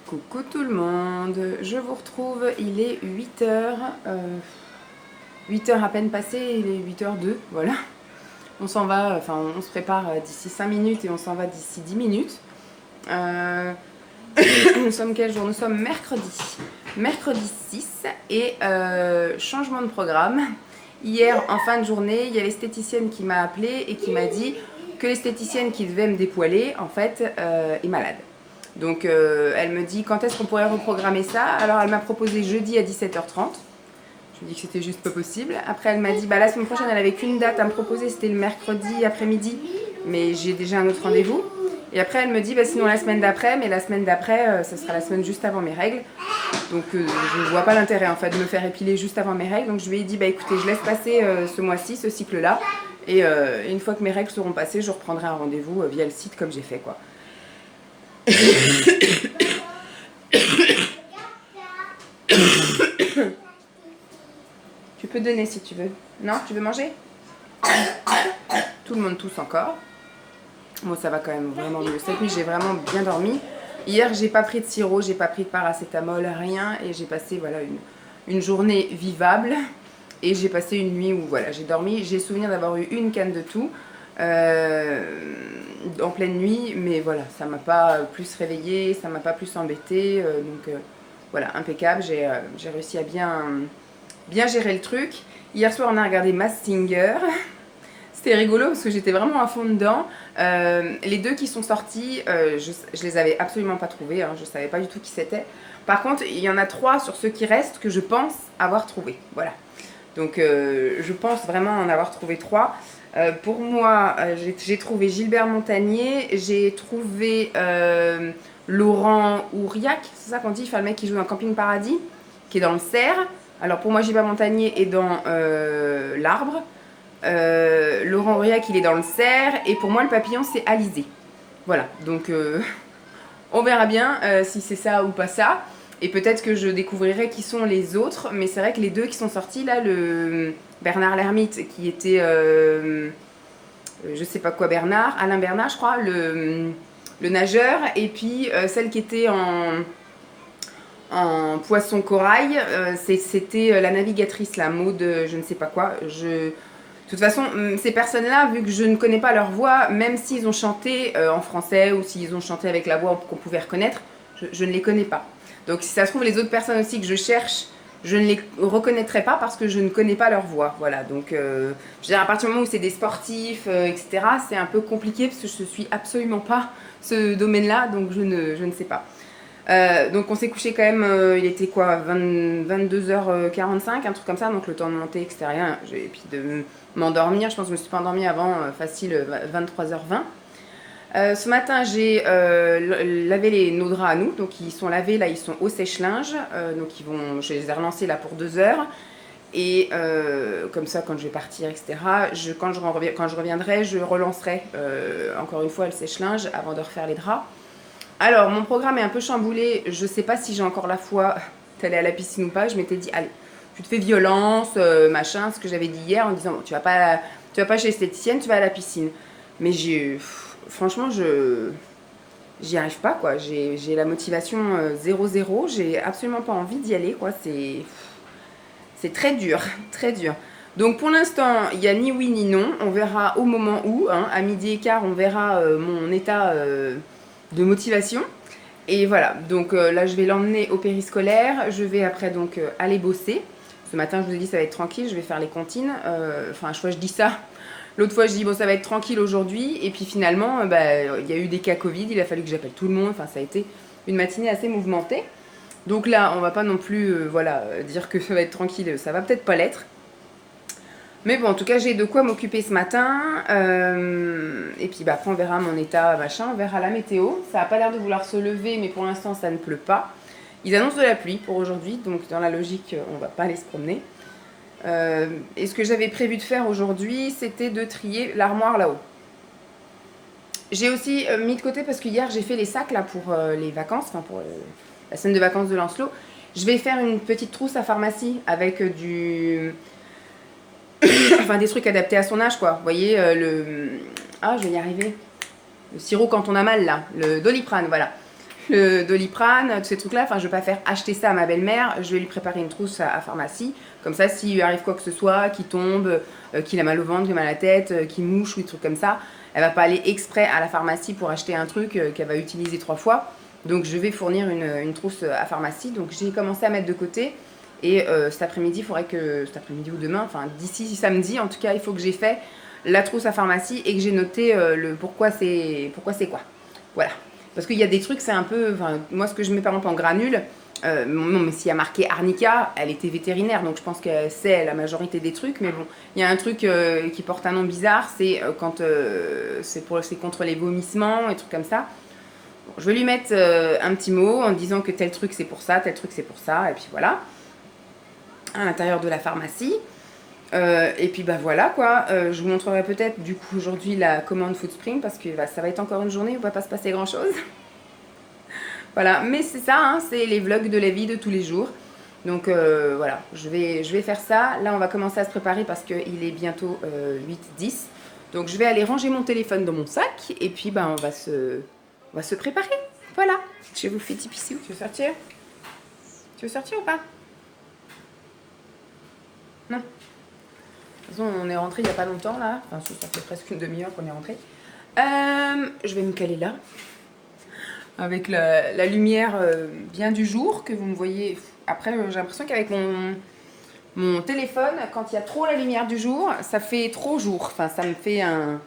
Coucou tout le monde, je vous retrouve, il est 8h, 8h à peine passé, il est 8h02, voilà. On s'en va, enfin on se prépare d'ici 5 minutes et on s'en va d'ici 10 minutes. Nous sommes quel jour? Nous sommes mercredi 6 et changement de programme. Hier en fin de journée, il y a l'esthéticienne qui m'a appelée et qui m'a dit que l'esthéticienne qui devait me dépoiler en fait est malade. Donc elle me dit quand est-ce qu'on pourrait reprogrammer ça. Alors elle m'a proposé jeudi à 17h30. Je lui ai dit que c'était juste pas possible. Après elle m'a dit la semaine prochaine elle avait qu'une date à me proposer, c'était le mercredi après-midi. Mais j'ai déjà un autre rendez-vous. Et après elle me dit sinon la semaine d'après, mais la semaine d'après ça sera la semaine juste avant mes règles. Donc je ne vois pas l'intérêt en fait de me faire épiler juste avant mes règles. Donc je lui ai dit écoutez je laisse passer ce mois-ci, ce cycle-là. Et une fois que mes règles seront passées, je reprendrai un rendez-vous via le site comme j'ai fait quoi. Tu peux donner si tu veux. Non, tu veux manger? Tout le monde tousse encore. Bon, ça va quand même vraiment mieux. Cette nuit, j'ai vraiment bien dormi. Hier, j'ai pas pris de sirop, j'ai pas pris de paracétamol, rien. Et j'ai passé une journée vivable. Et j'ai passé une nuit où j'ai dormi. J'ai souvenir d'avoir eu une canne de tout en pleine nuit. Mais voilà, ça m'a pas plus réveillée, ça m'a pas plus embêtée. Voilà, impeccable. J'ai réussi à bien gérer le truc. Hier soir, on a regardé Masked Singer. C'était rigolo parce que j'étais vraiment à fond dedans. Les deux qui sont sortis, je les avais absolument pas trouvés. Je savais pas du tout qui c'était. Par contre, il y en a 3 sur ceux qui restent que je pense avoir trouvé. Voilà. Donc, je pense vraiment en avoir trouvé 3. Pour moi, j'ai trouvé Gilbert Montagnier. J'ai trouvé Laurent Ouriac. C'est ça qu'on dit, le mec qui joue dans Camping Paradis, qui est dans le Cerf. Alors pour moi, Gilbert Montagnier est dans l'Arbre. Laurent Aurillac, il est dans le Cerf. Et pour moi, le papillon, c'est Alizé. Voilà, donc on verra bien si c'est ça ou pas ça. Et peut-être que je découvrirai qui sont les autres. Mais c'est vrai que les deux qui sont sortis, là, le Bernard l'Ermite, qui était... je sais pas quoi Bernard, Alain Bernard, je crois, le nageur. Et puis celle qui était en poisson corail, c'était la navigatrice, la Maud, je ne sais pas quoi. De toute façon, ces personnes-là, vu que je ne connais pas leur voix, même s'ils ont chanté en français ou s'ils ont chanté avec la voix qu'on pouvait reconnaître, je ne les connais pas. Donc si ça se trouve, les autres personnes aussi que je cherche, je ne les reconnaîtrai pas parce que je ne connais pas leur voix. Voilà, donc je veux dire, à partir du moment où c'est des sportifs, etc., c'est un peu compliqué parce que je ne suis absolument pas ce domaine-là, donc je ne sais pas. Donc on s'est couché quand même, il était quoi, 22h45, un truc comme ça, donc le temps de monter, etc. Et puis de m'endormir, je pense que je me suis pas endormie avant facile 23h20. Ce matin j'ai lavé nos draps à nous, donc ils sont lavés, là ils sont au sèche-linge, donc je les ai relancés là pour 2 heures. Et comme ça, quand je vais partir, etc., quand je reviendrai, je relancerai encore une fois le sèche-linge avant de refaire les draps. Alors, mon programme est un peu chamboulé. Je sais pas si j'ai encore la foi d'aller à la piscine ou pas. Je m'étais dit, allez, tu te fais violence, machin, ce que j'avais dit hier en disant, bon, tu vas pas chez l'esthéticienne, tu vas à la piscine. Mais franchement, j'y arrive pas, quoi. J'ai la motivation 0-0. J'ai absolument pas envie d'y aller, quoi. C'est très dur, très dur. Donc pour l'instant, il n'y a ni oui ni non. On verra au moment où, à 12h15, on verra mon état de motivation. Et voilà, donc là je vais l'emmener au périscolaire. Je vais après donc aller bosser. Ce matin je vous ai dit ça va être tranquille, je vais faire les comptines. Enfin je dis ça. L'autre fois je dis bon ça va être tranquille aujourd'hui. Et puis finalement il y a eu des cas Covid, il a fallu que j'appelle tout le monde. Enfin ça a été une matinée assez mouvementée. Donc là on va pas non plus dire que ça va être tranquille, ça va peut-être pas l'être. Mais bon, en tout cas, j'ai de quoi m'occuper ce matin. Et puis après, on verra mon état, machin. On verra la météo. Ça n'a pas l'air de vouloir se lever, mais pour l'instant, ça ne pleut pas. Ils annoncent de la pluie pour aujourd'hui, donc dans la logique, on va pas aller se promener. Et ce que j'avais prévu de faire aujourd'hui, c'était de trier l'armoire là-haut. J'ai aussi mis de côté, parce que hier, j'ai fait les sacs là pour les vacances, enfin pour la semaine de vacances de Lancelot. Je vais faire une petite trousse à pharmacie avec enfin des trucs adaptés à son âge quoi. Vous voyez je vais y arriver. Le sirop quand on a mal là, le Doliprane, voilà. le Doliprane, tous ces trucs-là. Enfin, je vais pas faire acheter ça à ma belle-mère. Je vais lui préparer une trousse à pharmacie. Comme ça, s'il lui arrive quoi que ce soit, qu'il tombe, qu'il a mal au ventre, qu'il a mal à la tête, qu'il mouche ou des trucs comme ça, elle va pas aller exprès à la pharmacie pour acheter un truc qu'elle va utiliser 3 fois. Donc, je vais fournir une trousse à pharmacie. Donc, j'ai commencé à mettre de côté. Et cet après-midi, il faudrait que, cet après-midi ou demain, enfin d'ici samedi, en tout cas, il faut que j'ai fait la trousse à pharmacie et que j'ai noté le pourquoi c'est quoi. Voilà. Parce qu'il y a des trucs, c'est un peu, enfin, moi ce que je mets par exemple en granule, non mais s'il y a marqué Arnica, elle était vétérinaire, donc je pense qu'elle sait la majorité des trucs, mais bon, il y a un truc qui porte un nom bizarre, c'est quand c'est contre les vomissements et trucs comme ça. Bon, je vais lui mettre un petit mot en disant que tel truc c'est pour ça, tel truc c'est pour ça, et puis voilà, à l'intérieur de la pharmacie. Et puis bah voilà quoi, je vous montrerai peut-être du coup aujourd'hui la commande Foodspring parce que bah, ça va être encore une journée où il va pas se passer grand chose. Voilà, mais c'est ça, hein, c'est les vlogs de la vie de tous les jours. Donc voilà, je vais faire ça. Là on va commencer à se préparer parce qu'il est bientôt 8-10. Donc je vais aller ranger mon téléphone dans mon sac et puis bah, on va se préparer. Voilà, je vous fais petit pissou. Tu veux sortir? Tu veux sortir ou pas? Non. De toute façon, on est rentré il n'y a pas longtemps là. Enfin, ça fait presque une demi-heure qu'on est rentré. Je vais me caler là. Avec la lumière bien du jour que vous me voyez. Après, j'ai l'impression qu'avec mon téléphone, quand il y a trop la lumière du jour, ça fait trop jour. Enfin, ça me fait un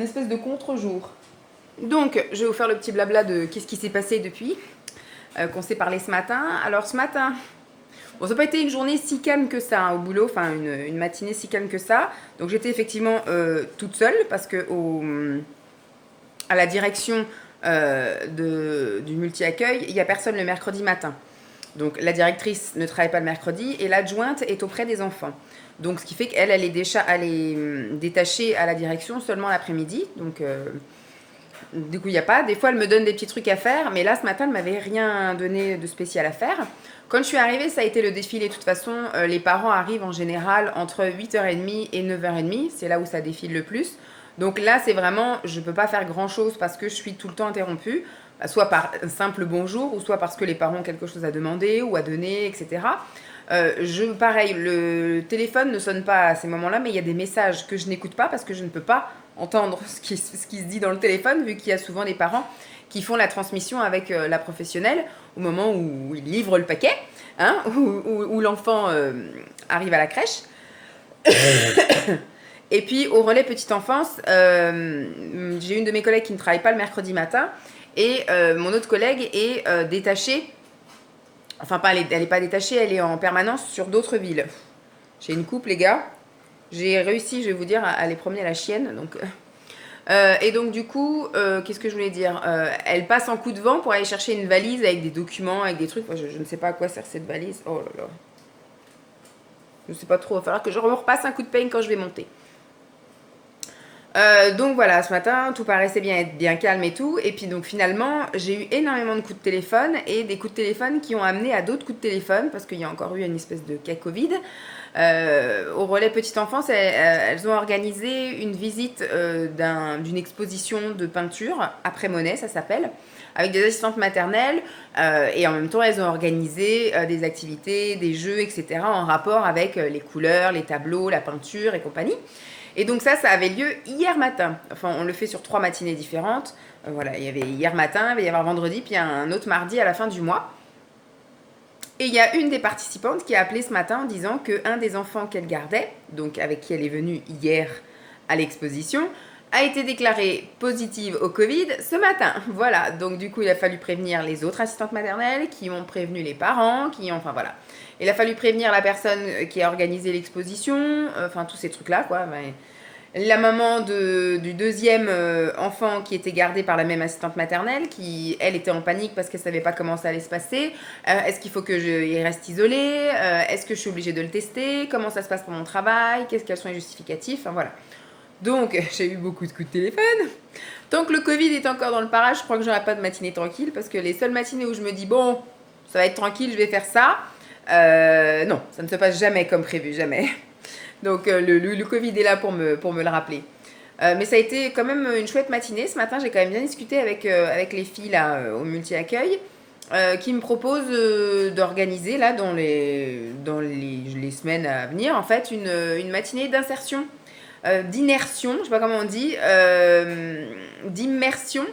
espèce de contre-jour. Donc, je vais vous faire le petit blabla de qu'est-ce qui s'est passé depuis qu'on s'est parlé ce matin. Alors, ce matin. Bon, ça n'a pas été une journée si calme que ça hein, au boulot, enfin une matinée si calme que ça. Donc j'étais effectivement toute seule parce que à la direction du multi-accueil, il n'y a personne le mercredi matin. Donc la directrice ne travaille pas le mercredi et l'adjointe est auprès des enfants. Donc ce qui fait qu'elle elle est détachée à la direction seulement l'après-midi. Donc du coup il n'y a pas. Des fois elle me donne des petits trucs à faire, mais là ce matin elle ne m'avait rien donné de spécial à faire. Quand je suis arrivée, ça a été le défilé. De toute façon, les parents arrivent en général entre 8h30 et 9h30. C'est là où ça défile le plus. Donc là, c'est vraiment, je ne peux pas faire grand-chose parce que je suis tout le temps interrompue. Soit par un simple bonjour, ou soit parce que les parents ont quelque chose à demander ou à donner, etc. Pareil, le téléphone ne sonne pas à ces moments-là, mais il y a des messages que je n'écoute pas parce que je ne peux pas entendre ce qui se dit dans le téléphone, vu qu'il y a souvent des parents qui font la transmission avec la professionnelle au moment où ils livrent le paquet, hein, où l'enfant arrive à la crèche. Et puis au relais petite enfance, j'ai une de mes collègues qui ne travaille pas le mercredi matin et mon autre collègue est détachée, enfin pas, elle n'est pas détachée, elle est en permanence sur d'autres villes. J'ai une coupe les gars, j'ai réussi, je vais vous dire, à les promener à la chienne, donc... et donc du coup, qu'est-ce que je voulais dire elle passe en coup de vent pour aller chercher une valise avec des documents, avec des trucs. Moi, je ne sais pas à quoi sert cette valise. Oh là là. Je ne sais pas trop. Il va falloir que je me repasse un coup de peigne quand je vais monter. Donc voilà, ce matin, tout paraissait être bien calme et tout. Et puis donc finalement, j'ai eu énormément de coups de téléphone et des coups de téléphone qui ont amené à d'autres coups de téléphone parce qu'il y a encore eu une espèce de cas Covid. Au relais petite enfance, elles ont organisé une visite d'une exposition de peinture après Monet, ça s'appelle, avec des assistantes maternelles et en même temps elles ont organisé des activités, des jeux, etc. en rapport avec les couleurs, les tableaux, la peinture et compagnie. Et donc ça avait lieu hier matin. Enfin, on le fait sur 3 matinées différentes. Voilà, il y avait hier matin, il va y avoir vendredi, puis il y a un autre mardi à la fin du mois. Et il y a une des participantes qui a appelé ce matin en disant qu'un des enfants qu'elle gardait, donc avec qui elle est venue hier à l'exposition, a été déclarée positive au Covid ce matin. Voilà, donc du coup il a fallu prévenir les autres assistantes maternelles qui ont prévenu les parents, enfin voilà. Il a fallu prévenir la personne qui a organisé l'exposition, enfin tous ces trucs-là quoi. La maman du deuxième enfant qui était gardé par la même assistante maternelle, qui elle était en panique parce qu'elle savait pas comment ça allait se passer. Est-ce qu'il faut qu'il reste isolé? Est-ce que je suis obligée de le tester? Comment ça se passe pour mon travail? Quels sont les justificatifs? Enfin voilà. Donc j'ai eu beaucoup de coups de téléphone. Tant que le Covid est encore dans le parage, je crois que j'aurai pas de matinée tranquille parce que les seules matinées où je me dis bon, ça va être tranquille, je vais faire ça. Non, ça ne se passe jamais comme prévu, jamais. Donc le Covid est là pour me le rappeler. Mais ça a été quand même une chouette matinée. Ce matin, j'ai quand même bien discuté avec les filles là, au multi-accueil, qui me proposent d'organiser là dans les semaines à venir en fait une matinée d'insertion, d'inertion, je sais pas comment on dit, d'immersion,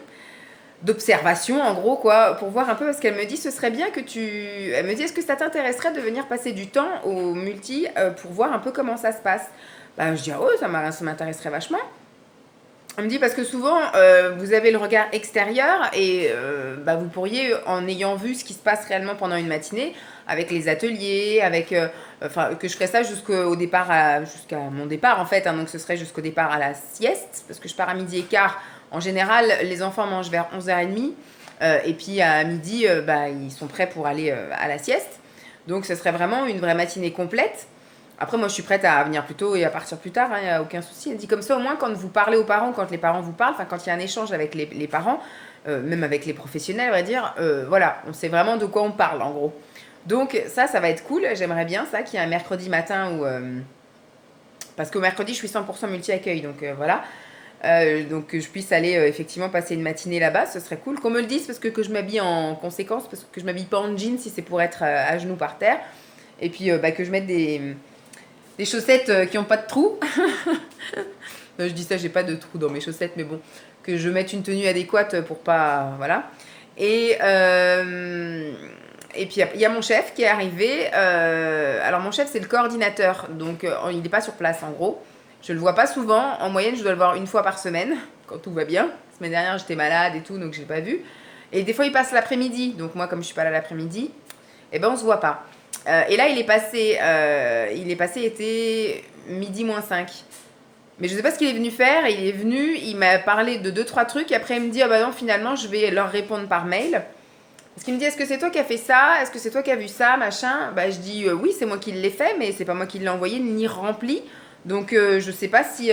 d'observation en gros quoi, pour voir un peu parce qu'elle me dit ce serait bien que elle me dit est-ce que ça t'intéresserait de venir passer du temps au multi pour voir un peu comment ça se passe. Bah je dis ah ouais ça m'intéresserait vachement. Elle me dit parce que souvent vous avez le regard extérieur et bah, vous pourriez en ayant vu ce qui se passe réellement pendant une matinée avec les ateliers, enfin que je ferais ça jusqu'au départ jusqu'à mon départ en fait, hein, donc ce serait jusqu'au départ à la sieste parce que je pars à midi et quart. En général, les enfants mangent vers 11h30 et puis à midi, bah, ils sont prêts pour aller à la sieste. Donc ce serait vraiment une vraie matinée complète. Après, moi, je suis prête à venir plus tôt et à partir plus tard, il n'y a aucun souci. Elle dit comme ça, au moins, quand vous parlez aux parents, quand les parents vous parlent, enfin, quand il y a un échange avec les parents, même avec les professionnels, on va dire, voilà, on sait vraiment de quoi on parle, en gros. Donc, ça va être cool. J'aimerais bien ça, qu'il y ait un mercredi matin où... parce qu'au mercredi, je suis 100% multi-accueil, donc voilà. Donc, que je puisse aller effectivement passer une matinée là-bas, ce serait cool. Qu'on me le dise, parce que je m'habille en conséquence, parce que je m'habille pas en jean si c'est pour être à genoux par terre. Et puis, bah, que je mette des chaussettes qui n'ont pas de trous. Je dis ça, j'ai pas de trous dans mes chaussettes, mais bon, que je mette une tenue adéquate pour pas... Voilà. Et puis, il y a mon chef qui est arrivé. Alors, mon chef, c'est le coordinateur. Donc, il n'est pas sur place, en gros. Je le vois pas souvent. En moyenne, je dois le voir une fois par semaine, quand tout va bien. La semaine dernière, j'étais malade et tout, donc je l'ai pas vu. Et des fois, il passe l'après-midi. Donc, moi, comme je suis pas là l'après-midi, eh ben, on se voit pas. Et là, il était midi moins 5. Mais je sais pas ce qu'il est venu faire. Il est venu, il m'a parlé de 2-3 trucs. Et après, il me dit, ah bah non, finalement, je vais leur répondre par mail. Parce qu'il me dit, est-ce que c'est toi qui as fait ça? Est-ce que c'est toi qui as vu ça? Machin. Bah, je dis, oui, c'est moi qui l'ai fait, mais c'est pas moi qui l'ai envoyé ni rempli. Donc, je sais pas si...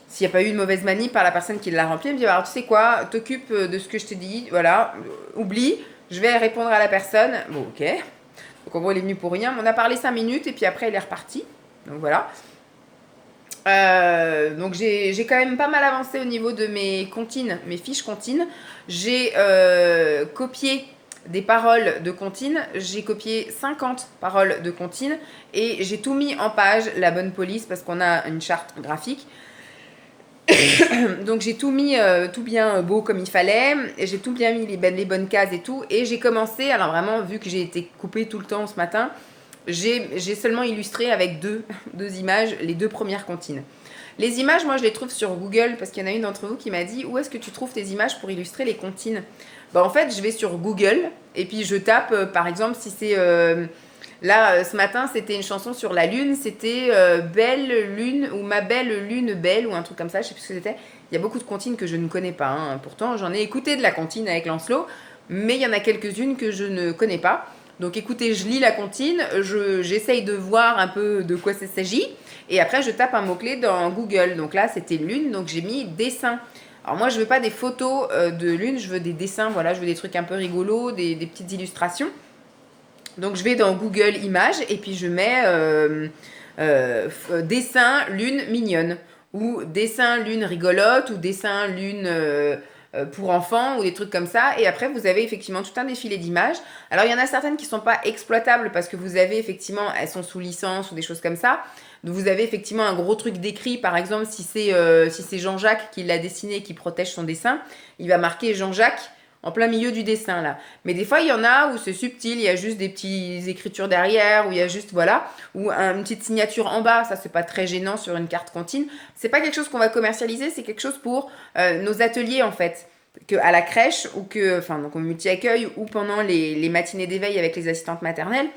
s'il n'y a pas eu une mauvaise manip par la personne qui l'a rempli, elle me dit, alors tu sais quoi, t'occupes de ce que je te dis, voilà, oublie, je vais répondre à la personne. Bon, ok. Donc en gros, il est venu pour rien. On a parlé 5 minutes et puis après, il est reparti. Donc voilà. Donc j'ai quand même pas mal avancé au niveau de mes comptines, mes fiches comptines. J'ai copié des paroles de comptines. J'ai copié 50 paroles de comptines et j'ai tout mis en page, la bonne police, parce qu'on a une charte graphique. Donc j'ai tout mis tout bien beau comme il fallait, et j'ai tout bien mis les bonnes cases et tout, et j'ai commencé, alors vraiment vu que j'ai été coupée tout le temps ce matin, j'ai seulement illustré avec deux images les 2 premières comptines. Les images, moi je les trouve sur Google, parce qu'il y en a une d'entre vous qui m'a dit où est-ce que tu trouves tes images pour illustrer les comptines. Bah en fait je vais sur Google et puis je tape par exemple si c'est... Là, ce matin, c'était une chanson sur la lune. C'était Belle Lune ou Ma Belle Lune Belle ou un truc comme ça. Je sais plus ce que c'était. Il y a beaucoup de comptines que je ne connais pas. Hein. Pourtant, j'en ai écouté de la comptine avec Lancelot. Mais il y en a quelques-unes que je ne connais pas. Donc écoutez, je lis la comptine. J'essaye de voir un peu de quoi ça s'agit. Et après, je tape un mot-clé dans Google. Donc là, c'était lune. Donc j'ai mis dessin. Alors moi, je veux pas des photos de lune. Je veux des dessins. Voilà, je veux des trucs un peu rigolos, des petites illustrations. Donc je vais dans Google Images et puis je mets dessin lune mignonne ou dessin lune rigolote ou dessin lune pour enfants ou des trucs comme ça. Et après vous avez effectivement tout un défilé d'images. Alors il y en a certaines qui ne sont pas exploitables parce que vous avez effectivement, elles sont sous licence ou des choses comme ça. Donc vous avez effectivement un gros truc d'écrit, par exemple si c'est Jean-Jacques qui l'a dessiné et qui protège son dessin, il va marquer Jean-Jacques en plein milieu du dessin là. Mais des fois il y en a où c'est subtil, il y a juste des petites écritures derrière, où il y a juste voilà, ou une petite signature en bas, ça c'est pas très gênant sur une carte comptine. C'est pas quelque chose qu'on va commercialiser, c'est quelque chose pour nos ateliers en fait. Que à la crèche ou que, enfin donc au multi-accueil ou pendant les matinées d'éveil avec les assistantes maternelles,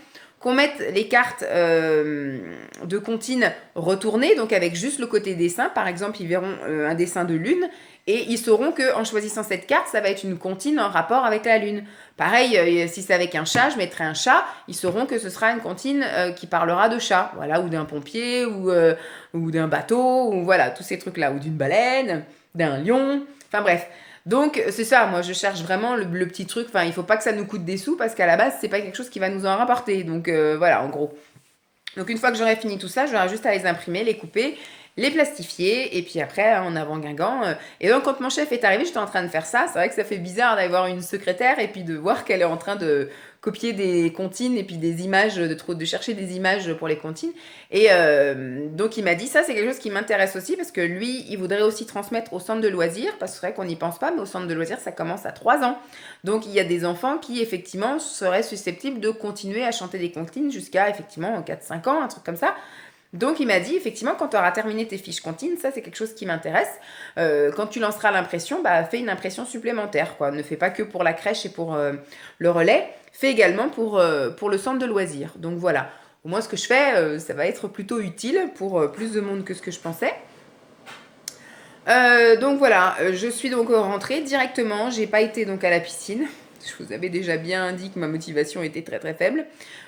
qu'on mette les cartes de comptine retournées, donc avec juste le côté dessin. Par exemple, ils verront un dessin de lune et ils sauront qu'en choisissant cette carte, ça va être une comptine en rapport avec la lune. Pareil, si c'est avec un chat, je mettrai un chat. Ils sauront que ce sera une comptine qui parlera de chat, voilà, ou d'un pompier, ou d'un bateau, ou voilà, tous ces trucs-là, ou d'une baleine, d'un lion, enfin bref. Donc c'est ça, moi je cherche vraiment le petit truc, enfin il faut pas que ça nous coûte des sous parce qu'à la base c'est pas quelque chose qui va nous en rapporter, donc voilà en gros. Donc une fois que j'aurai fini tout ça, j'aurai juste à les imprimer, les couper les plastifier, et puis après, en avant Guingamp. Et donc, quand mon chef est arrivé, j'étais en train de faire ça. C'est vrai que ça fait bizarre d'avoir une secrétaire et puis de voir qu'elle est en train de copier des comptines et puis des images, de chercher des images pour les comptines. Et donc, il m'a dit, ça, c'est quelque chose qui m'intéresse aussi, parce que lui, il voudrait aussi transmettre au centre de loisirs, parce que c'est vrai qu'on n'y pense pas, mais au centre de loisirs, ça commence à 3 ans. Donc, il y a des enfants qui, effectivement, seraient susceptibles de continuer à chanter des comptines jusqu'à, effectivement, 4-5 ans, un truc comme ça. Donc il m'a dit, effectivement, quand tu auras terminé tes fiches comptines, ça c'est quelque chose qui m'intéresse. Quand tu lanceras l'impression, bah, fais une impression supplémentaire, quoi. Ne fais pas que pour la crèche et pour le relais, fais également pour le centre de loisirs. Donc voilà, au moins ce que je fais, ça va être plutôt utile pour plus de monde que ce que je pensais. Donc voilà, je suis donc rentrée directement, j'ai pas été donc à la piscine. Je vous avais déjà bien dit que ma motivation était très très faible.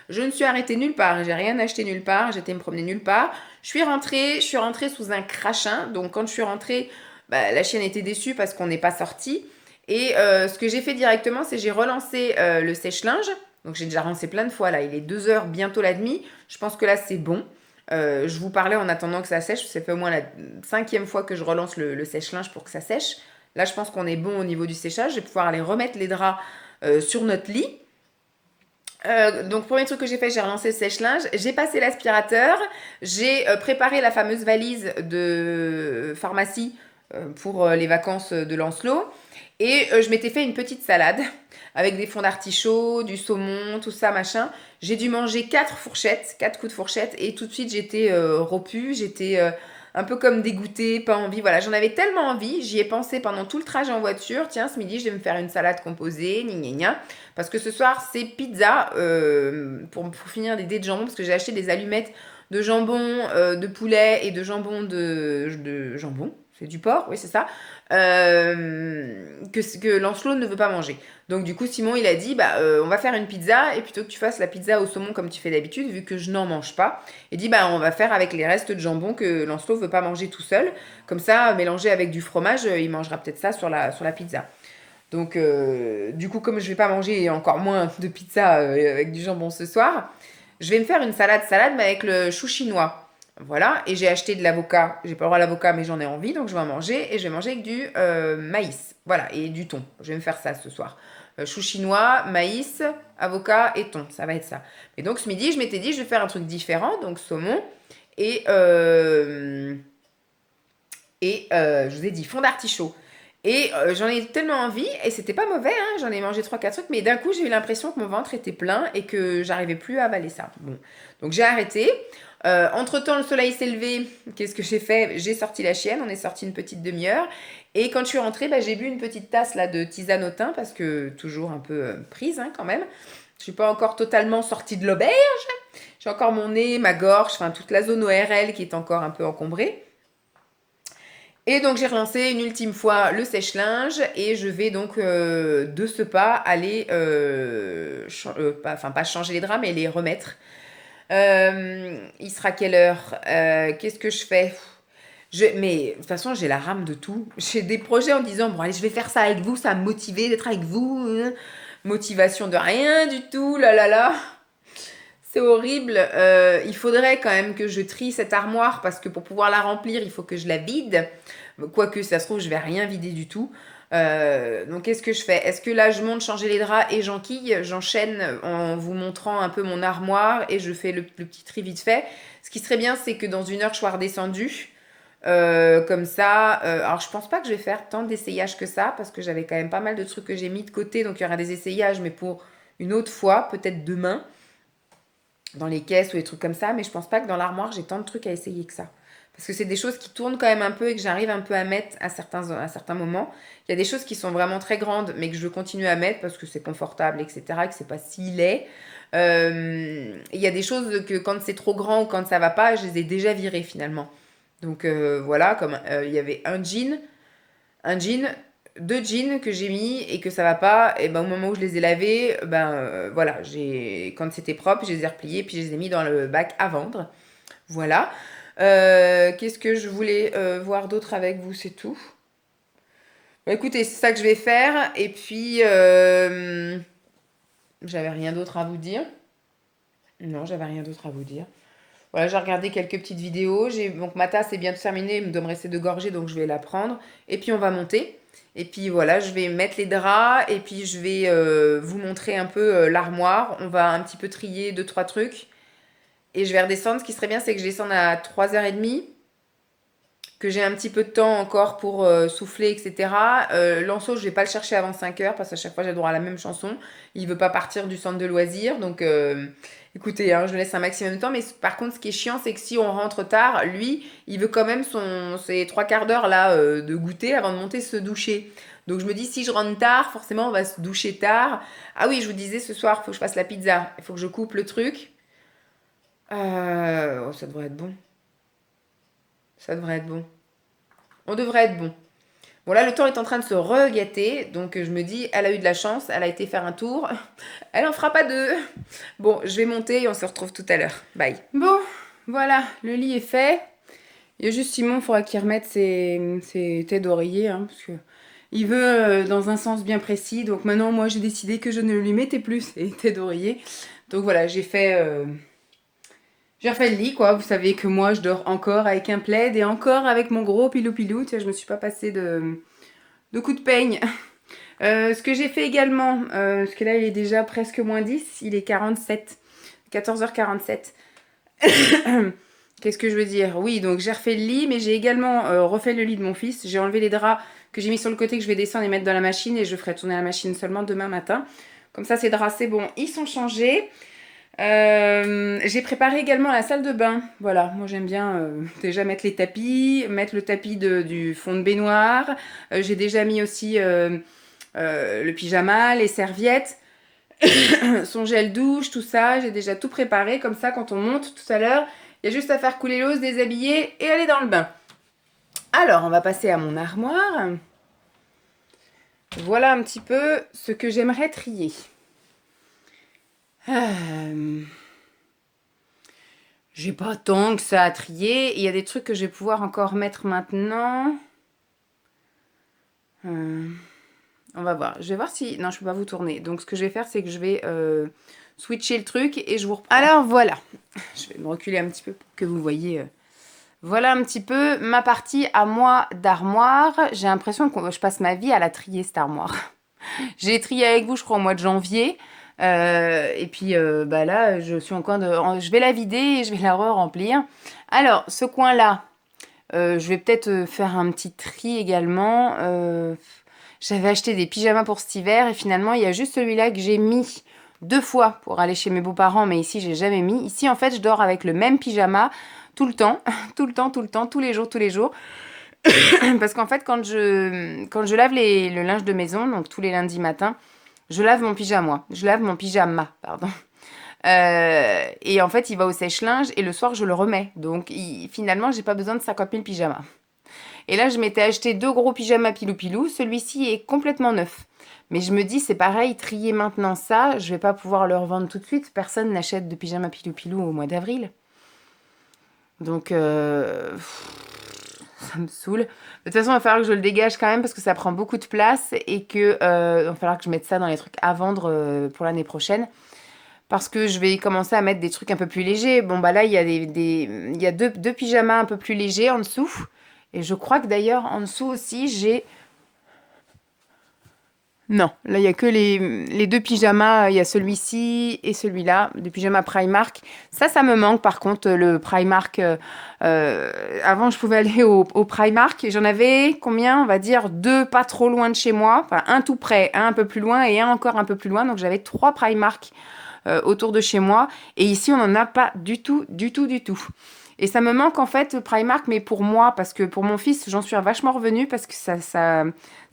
Je ne suis arrêtée nulle part, j'ai rien acheté nulle part, j'étais me promener nulle part. Je suis rentrée sous un crachin. Donc quand je suis rentrée, bah, la chienne était déçue parce qu'on n'est pas sorti. Et ce que j'ai fait directement, c'est j'ai relancé le sèche-linge. Donc j'ai déjà relancé plein de fois là, il est 2 heures, bientôt la demie. Je pense que là c'est bon. Je vous parlais en attendant que ça sèche. Ça fait au moins la 5e fois que je relance le sèche-linge pour que ça sèche. Là, je pense qu'on est bon au niveau du séchage. Je vais pouvoir aller remettre les draps sur notre lit. Donc, premier truc que j'ai fait, j'ai relancé le sèche-linge. J'ai passé l'aspirateur. J'ai préparé la fameuse valise de pharmacie pour les vacances de Lancelot. Et je m'étais fait une petite salade avec des fonds d'artichaut, du saumon, tout ça, machin. J'ai dû manger 4 fourchettes, 4 coups de fourchette. Et tout de suite, j'étais rompue. J'étais un peu comme dégoûtée, pas envie. Voilà, j'en avais tellement envie. J'y ai pensé pendant tout le trajet en voiture. Tiens, ce midi, je vais me faire une salade composée, gna gna gna. Parce que ce soir, c'est pizza pour finir des dés de jambon. Parce que j'ai acheté des allumettes de jambon, de poulet et de jambon de jambon. C'est du porc, oui, c'est ça. Que Lancelot ne veut pas manger. Donc du coup, Simon, il a dit, bah, on va faire une pizza, et plutôt que tu fasses la pizza au saumon comme tu fais d'habitude, vu que je n'en mange pas, il dit, bah, on va faire avec les restes de jambon que Lancelot veut pas manger tout seul. Comme ça, mélangé avec du fromage, il mangera peut-être ça sur la pizza. Donc, du coup, comme je vais pas manger encore moins de pizza avec du jambon ce soir, je vais me faire une salade, mais avec le chou chinois. Voilà, et j'ai acheté de l'avocat. J'ai pas le droit à l'avocat, mais j'en ai envie, donc je vais en manger. Et je vais manger avec du maïs. Voilà, et du thon. Je vais me faire ça ce soir. Chou chinois, maïs, avocat et thon. Ça va être ça. Et donc ce midi, je m'étais dit, je vais faire un truc différent. Donc saumon et, je vous ai dit fond d'artichaut. Et j'en ai tellement envie, et c'était pas mauvais, hein, j'en ai mangé 3-4 trucs, mais d'un coup j'ai eu l'impression que mon ventre était plein et que j'arrivais plus à avaler ça. Bon, donc j'ai arrêté. Entre-temps, le soleil s'est levé. Qu'est-ce que j'ai fait? J'ai sorti la chienne, on est sorti une petite demi-heure. Et quand je suis rentrée, bah, j'ai bu une petite tasse là, de tisane au thym, parce que toujours un peu prise hein, quand même. Je suis pas encore totalement sortie de l'auberge. J'ai encore mon nez, ma gorge, enfin toute la zone ORL qui est encore un peu encombrée. Et donc j'ai relancé une ultime fois le sèche-linge et je vais donc de ce pas aller, pas changer les draps mais les remettre. Il sera quelle heure? Qu'est-ce que je fais? Mais de toute façon j'ai la rame de tout. J'ai des projets en disant bon allez je vais faire ça avec vous, ça va me motiver d'être avec vous. Motivation de rien du tout, là là là. C'est horrible. Il faudrait quand même que je trie cette armoire parce que pour pouvoir la remplir, il faut que je la vide. Quoique, ça se trouve, je vais rien vider du tout. Donc, qu'est-ce que je fais? Est-ce que là, je monte changer les draps et j'enquille? J'enchaîne en vous montrant un peu mon armoire et je fais le petit tri vite fait. Ce qui serait bien, c'est que dans 1 heure, je sois redescendue. Comme ça, alors je pense pas que je vais faire tant d'essayages que ça parce que j'avais quand même pas mal de trucs que j'ai mis de côté. Donc, il y aura des essayages, mais pour une autre fois, peut-être demain dans les caisses ou des trucs comme ça, mais je pense pas que dans l'armoire j'ai tant de trucs à essayer que ça. Parce que c'est des choses qui tournent quand même un peu et que j'arrive un peu à mettre à certains moments. Il y a des choses qui sont vraiment très grandes, mais que je veux continuer à mettre parce que c'est confortable, etc., et que c'est pas si laid. Il y a des choses que quand c'est trop grand ou quand ça va pas, je les ai déjà virées finalement. Donc voilà, comme il y avait un jean, 2 jeans que j'ai mis et que ça va pas, et ben au moment où je les ai lavés, ben voilà, quand c'était propre, je les ai repliés puis je les ai mis dans le bac à vendre. Voilà. Qu'est-ce que je voulais voir d'autre avec vous, c'est tout. Bah, écoutez, c'est ça que je vais faire et puis j'avais rien d'autre à vous dire. Non, j'avais rien d'autre à vous dire. Voilà, j'ai regardé quelques petites vidéos. Donc ma tasse est bientôt terminée, il me doit me rester 2 gorgées, donc je vais la prendre. Et puis on va monter. Et puis voilà, je vais mettre les draps et puis je vais vous montrer un peu l'armoire. On va un petit peu trier deux trois trucs. Et je vais redescendre. Ce qui serait bien, c'est que je descende à 3h30, que j'ai un petit peu de temps encore pour souffler, etc. L'anceau, je vais pas le chercher avant 5h parce qu'à chaque fois j'ai droit à la même chanson. Il veut pas partir du centre de loisirs, donc écoutez, hein, je laisse un maximum de temps. Mais par contre, ce qui est chiant, c'est que si on rentre tard, lui, il veut quand même ses 3 quarts d'heure là de goûter avant de monter se doucher. Donc je me dis, si je rentre tard, forcément on va se doucher tard. Ah oui, je vous disais, ce soir, il faut que je fasse la pizza. Il faut que je coupe le truc. Oh, ça devrait être bon. Ça devrait être bon. On devrait être bon. Bon, là, le temps est en train de se regâter. Donc, je me dis, elle a eu de la chance. Elle a été faire un tour. Elle en fera pas deux. Bon, je vais monter et on se retrouve tout à l'heure. Bye. Bon, voilà. Le lit est fait. Il y a juste Simon, il faudra qu'il remette ses têtes d'oreiller. Hein, parce que il veut dans un sens bien précis. Donc, maintenant, moi, j'ai décidé que je ne lui mettais plus ses têtes d'oreiller. Donc, voilà, j'ai refait le lit, quoi. Vous savez que moi, je dors encore avec un plaid et encore avec mon gros pilou-pilou. Tu sais, je me suis pas passée de coups de peigne. Ce que j'ai fait également, parce que là, il est déjà presque moins 10. Il est 47. 14h47. Qu'est-ce que je veux dire? Oui, donc j'ai refait le lit, mais j'ai également refait le lit de mon fils. J'ai enlevé les draps que j'ai mis sur le côté, que je vais descendre et mettre dans la machine. Et je ferai tourner la machine seulement demain matin. Comme ça, ces draps, c'est bon. Ils sont changés. J'ai préparé également la salle de bain. Voilà, moi j'aime bien déjà mettre les tapis, mettre le tapis du fond de baignoire. J'ai déjà mis aussi le pyjama, les serviettes, son gel douche, tout ça. J'ai déjà tout préparé. Comme ça, quand on monte tout à l'heure, il y a juste à faire couler l'eau, se déshabiller et aller dans le bain. Alors, on va passer à mon armoire. Voilà un petit peu ce que j'aimerais trier. J'ai pas tant que ça à trier. Il y a des trucs que je vais pouvoir encore mettre maintenant. On va voir. Je vais voir si... Non, je peux pas vous tourner. Donc, ce que je vais faire, c'est que je vais switcher le truc et je vous reprends. Alors, voilà. Je vais me reculer un petit peu pour que vous voyez... Voilà un petit peu ma partie à moi d'armoire. J'ai l'impression que je passe ma vie à la trier, cette armoire. J'ai trié avec vous, je crois, au mois de janvier. Et puis bah là, je vais la vider et je vais la re-remplir. Alors, ce coin-là, je vais peut-être faire un petit tri également. J'avais acheté des pyjamas pour cet hiver et finalement, il y a juste celui-là que j'ai mis 2 fois pour aller chez mes beaux-parents, mais ici, j'ai jamais mis. Ici, en fait, je dors avec le même pyjama tout le temps, tout le temps, tout le temps, tous les jours, tous les jours. Parce qu'en fait, quand je lave le linge de maison, donc tous les lundis matins, je lave mon pyjama. Je lave mon pyjama, pardon. Et en fait, il va au sèche-linge et le soir, je le remets. Donc, finalement, j'ai pas besoin de 50 000 pyjamas. Et là, je m'étais acheté 2 gros pyjamas pilou-pilou. Celui-ci est complètement neuf. Mais je me dis, c'est pareil, trier maintenant ça, je vais pas pouvoir le revendre tout de suite. Personne n'achète de pyjamas pilou-pilou au mois d'avril. Donc, ça me saoule. De toute façon, il va falloir que je le dégage quand même parce que ça prend beaucoup de place et que il va falloir que je mette ça dans les trucs à vendre pour l'année prochaine. Parce que je vais commencer à mettre des trucs un peu plus légers. Bon, bah là, il y a il y a deux pyjamas un peu plus légers en dessous. Et je crois que d'ailleurs, en dessous aussi, j'ai... Non, là, il n'y a que les 2 pyjamas. Il y a celui-ci et celui-là, des pyjamas Primark. Ça me manque, par contre, le Primark. Avant, je pouvais aller au Primark. Et j'en avais, combien? On va dire 2 pas trop loin de chez moi. Enfin, un tout près, un peu plus loin et un encore un peu plus loin. Donc, j'avais 3 Primark autour de chez moi. Et ici, on n'en a pas du tout, du tout, du tout. Et ça me manque en fait Primark, mais pour moi, parce que pour mon fils, j'en suis vachement revenue parce que ça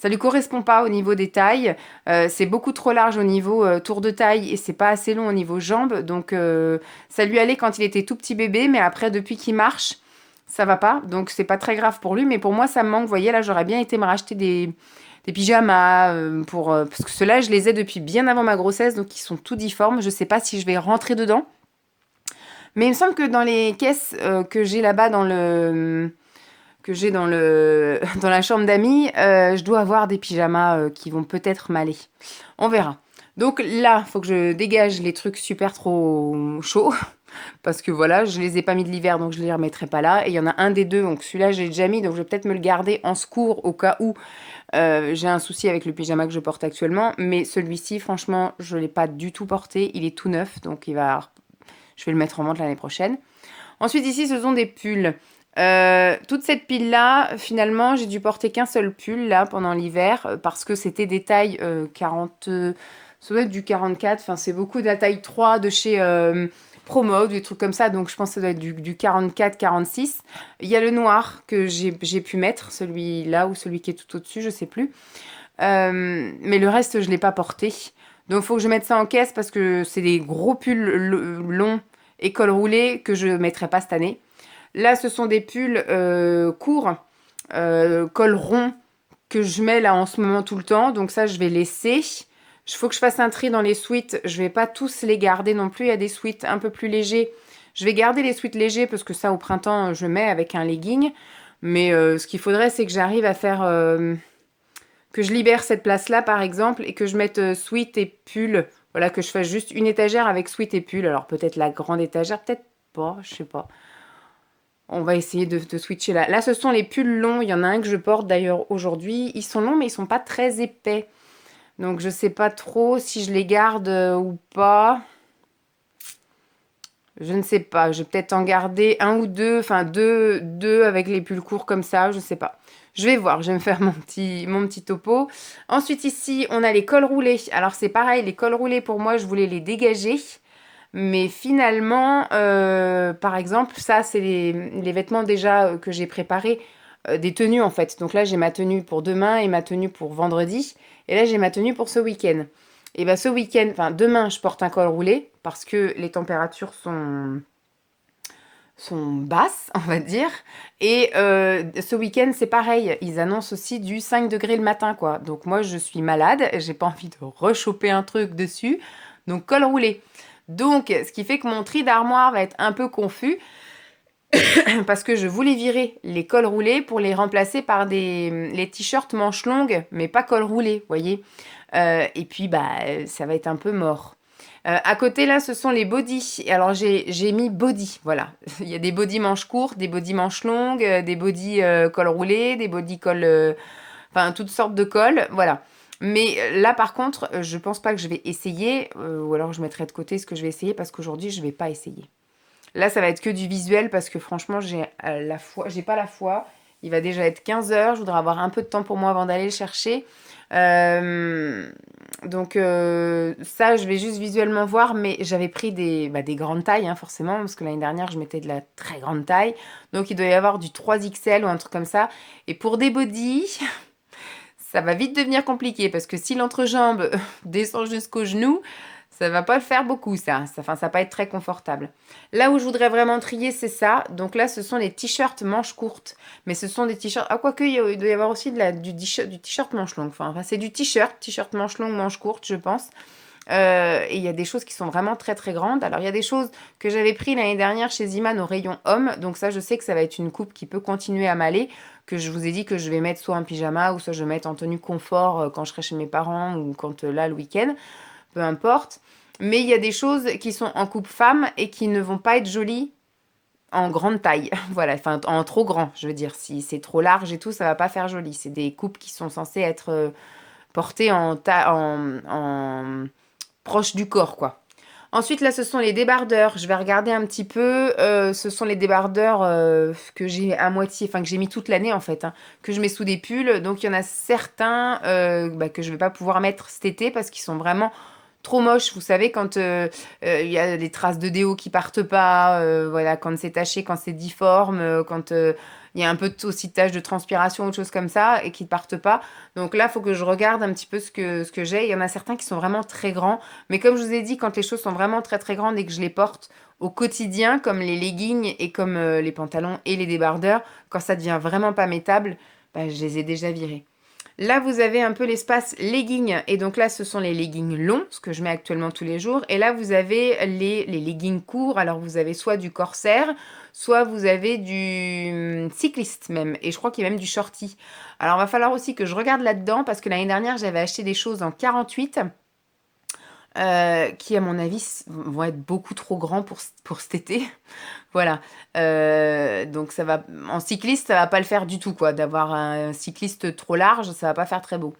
lui correspond pas au niveau des tailles. C'est beaucoup trop large au niveau tour de taille et c'est pas assez long au niveau jambes. Donc ça lui allait quand il était tout petit bébé, mais après depuis qu'il marche, ça va pas. Donc c'est pas très grave pour lui, mais pour moi ça me manque. Vous voyez là, j'aurais bien été me racheter des pyjamas parce que ceux-là, je les ai depuis bien avant ma grossesse, donc ils sont tout difformes. Je sais pas si je vais rentrer dedans. Mais il me semble que dans les caisses que j'ai là-bas dans la chambre d'amis, je dois avoir des pyjamas qui vont peut-être m'aller. On verra. Donc là, il faut que je dégage les trucs super trop chauds. parce que voilà, je les ai pas mis de l'hiver, donc je les remettrai pas là. Et il y en a un des deux, donc celui-là, j'ai déjà mis, donc je vais peut-être me le garder en secours au cas où j'ai un souci avec le pyjama que je porte actuellement. Mais celui-ci, franchement, je l'ai pas du tout porté. Il est tout neuf, donc je vais le mettre en vente l'année prochaine. Ensuite, ici, ce sont des pulls. Toute cette pile-là, finalement, j'ai dû porter qu'un seul pull là pendant l'hiver parce que c'était des tailles 40, ça doit être du 44, enfin c'est beaucoup de la taille 3 de chez Promode, des trucs comme ça, donc je pense que ça doit être du 44, 46. Il y a le noir que j'ai pu mettre, celui-là ou celui qui est tout au-dessus, je sais plus. Mais le reste, je ne l'ai pas porté. Donc il faut que je mette ça en caisse parce que c'est des gros pulls longs et col roulé que je ne mettrai pas cette année. Là, ce sont des pulls courts, col rond, que je mets là en ce moment tout le temps. Donc ça, je vais laisser. Il faut que je fasse un tri dans les sweats. Je vais pas tous les garder non plus. Il y a des sweats un peu plus légers. Je vais garder les sweats légers parce que ça, au printemps, je mets avec un legging. Mais ce qu'il faudrait, c'est que j'arrive à faire... que je libère cette place-là, par exemple, et que je mette sweat et pull. Voilà, que je fasse juste une étagère avec sweat et pull. Alors peut-être la grande étagère, peut-être pas, je sais pas. On va essayer de switcher là. Là, ce sont les pulls longs. Il y en a un que je porte d'ailleurs aujourd'hui. Ils sont longs, mais ils sont pas très épais. Donc, je sais pas trop si je les garde ou pas. Je ne sais pas. Je vais peut-être en garder un ou deux. Enfin, deux avec les pulls courts comme ça. Je sais pas. Je vais voir. Je vais me faire mon petit topo. Ensuite, ici, on a les cols roulés. Alors, c'est pareil. Les cols roulés, pour moi, je voulais les dégager. Mais finalement, par exemple, ça, c'est les vêtements déjà que j'ai préparés, des tenues en fait. Donc là, j'ai ma tenue pour demain et ma tenue pour vendredi. Et là, j'ai ma tenue pour ce week-end. Et bien ce week-end, enfin demain, je porte un col roulé parce que les températures sont basses, on va dire. Et ce week-end, c'est pareil. Ils annoncent aussi du 5 degrés le matin, quoi. Donc moi, je suis malade. J'ai pas envie de rechoper un truc dessus. Donc col roulé. Donc, ce qui fait que mon tri d'armoire va être un peu confus parce que je voulais virer les cols roulés pour les remplacer par les t-shirts manches longues, mais pas col roulé, vous voyez. Et puis, bah, ça va être un peu mort. À côté, là, ce sont les bodys. Alors, j'ai mis body, voilà. Il y a des bodys manches courtes, des bodys manches longues, des bodys col roulé, des bodys col... Enfin, toutes sortes de cols, voilà. Mais là, par contre, je pense pas que je vais essayer, ou alors je mettrai de côté ce que je vais essayer parce qu'aujourd'hui, je vais pas essayer. Là, ça va être que du visuel parce que franchement, j'ai pas la foi. Il va déjà être 15 heures, je voudrais avoir un peu de temps pour moi avant d'aller le chercher. Donc ça, je vais juste visuellement voir, mais j'avais pris des grandes tailles, hein, forcément, parce que l'année dernière, je mettais de la très grande taille. Donc il doit y avoir du 3XL ou un truc comme ça. Et pour des bodys, ça va vite devenir compliqué parce que si l'entrejambe descend jusqu'au genou, ça va pas le faire beaucoup, ça. Enfin, ça va pas être très confortable. Là où je voudrais vraiment trier, c'est ça. Donc là, ce sont les t-shirts manches courtes. Mais ce sont des t-shirts... Ah, quoique, il doit y avoir aussi du t-shirt manche longue. Enfin, c'est du t-shirt manche longue, manche courte, je pense. Et il y a des choses qui sont vraiment très très grandes. Alors il y a des choses que j'avais pris l'année dernière chez Iman au rayon homme. Donc ça, je sais que ça va être une coupe qui peut continuer à m'aller. Que je vous ai dit que je vais mettre soit en pyjama ou soit je vais mettre en tenue confort quand je serai chez mes parents ou quand là le week-end. Peu importe. Mais il y a des choses qui sont en coupe femme et qui ne vont pas être jolies en grande taille. Voilà, enfin en trop grand, je veux dire. Si c'est trop large et tout, ça va pas faire joli. C'est des coupes qui sont censées être portées en proche du corps, quoi. Ensuite, là, ce sont les débardeurs. Je vais regarder un petit peu. Ce sont les débardeurs que j'ai à moitié, enfin que j'ai mis toute l'année en fait, hein, que je mets sous des pulls. Donc, il y en a certains que je vais pas pouvoir mettre cet été parce qu'ils sont vraiment trop moches. Vous savez, quand il y a des traces de déo qui partent pas, voilà, quand c'est taché, quand c'est difforme, quand il y a un peu aussi de taches de transpiration ou de choses comme ça et qui ne partent pas. Donc là, il faut que je regarde un petit peu ce que j'ai. Il y en a certains qui sont vraiment très grands. Mais comme je vous ai dit, quand les choses sont vraiment très très grandes et que je les porte au quotidien, comme les leggings et comme les pantalons et les débardeurs, quand ça devient vraiment pas mettable, bah, je les ai déjà virés. Là, vous avez un peu l'espace leggings. Et donc là, ce sont les leggings longs, ce que je mets actuellement tous les jours. Et là, vous avez les leggings courts. Alors, vous avez soit du corsaire, soit vous avez du cycliste même. Et je crois qu'il y a même du shorty. Alors, il va falloir aussi que je regarde là-dedans parce que l'année dernière, j'avais acheté des choses en 48. qui à mon avis vont être beaucoup trop grands pour cet été. Voilà. Donc ça va, en cycliste, ça va pas le faire du tout, quoi. D'avoir un cycliste trop large, ça va pas faire très beau.